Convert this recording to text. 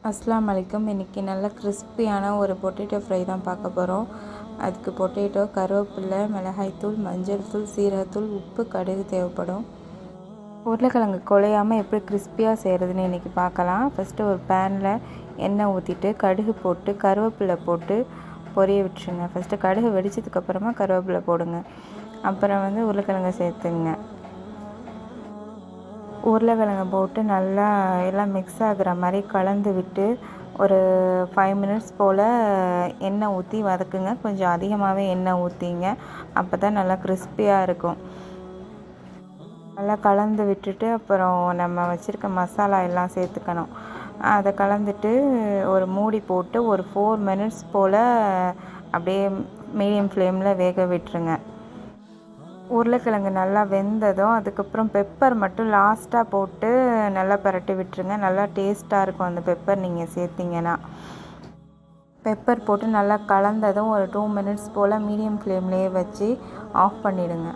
அஸ்ஸலாமு அலைக்கும். இன்றைக்கி நல்ல கிறிஸ்பியான ஒரு பொட்டேட்டோ ஃப்ரை தான் பார்க்க போகிறோம். அதுக்கு பொட்டேட்டோ, கருவேப்பிலை, மிளகாய்த்தூள், மஞ்சள் தூள், சீரகத்தூள், உப்பு, கடுகு தேவைப்படும். உருளைக்கிழங்கு குழையாமல் எப்படி கிறிஸ்பியாக செய்கிறதுன்னு இன்றைக்கி பார்க்கலாம். ஃபஸ்ட்டு ஒரு பேனில் எண்ணெய் ஊற்றிட்டு கடுகு போட்டு கருவேப்பிலை போட்டு பொரிய விட்டுருங்க. ஃபஸ்ட்டு கடுகு வெடித்ததுக்கப்புறமா கருவேப்பிலை போடுங்க. அப்புறம் உருளைக்கிழங்கை சேர்த்துங்க. உருளைக்கிழங்கை போட்டு நல்லா எல்லாம் மிக்ஸ் ஆகுற மாதிரி கலந்து விட்டு ஒரு 5 மினிட்ஸ் போல் எண்ணெய் ஊற்றி வதக்குங்க. கொஞ்சம் அதிகமாகவே எண்ணெய் ஊற்றிங்க, அப்போ தான் நல்லா கிறிஸ்பியாக இருக்கும். நல்லா கலந்து விட்டுட்டு அப்புறம் நம்ம வச்சுருக்க மசாலா எல்லாம் சேர்த்துக்கணும். அதை கலந்துட்டு ஒரு மூடி போட்டு ஒரு 4 மினிட்ஸ் போல் அப்படியே மீடியம் ஃப்ளேமில் வேக விட்டுருங்க. உருளைக்கிழங்கு நல்லா வெந்ததும் அதுக்கப்புறம் பெப்பர் மட்டும் லாஸ்ட்டாக போட்டு நல்லா பரட்டி விட்டுருங்க. நல்லா டேஸ்ட்டாக இருக்கும் அந்த பெப்பர் நீங்கள் சேர்த்திங்கன்னா. பெப்பர் போட்டு நல்லா கலந்ததும் ஒரு 2 மினிட்ஸ் போல் மீடியம் ஃப்ளேம்லேயே வச்சு ஆஃப் பண்ணிவிடுங்க.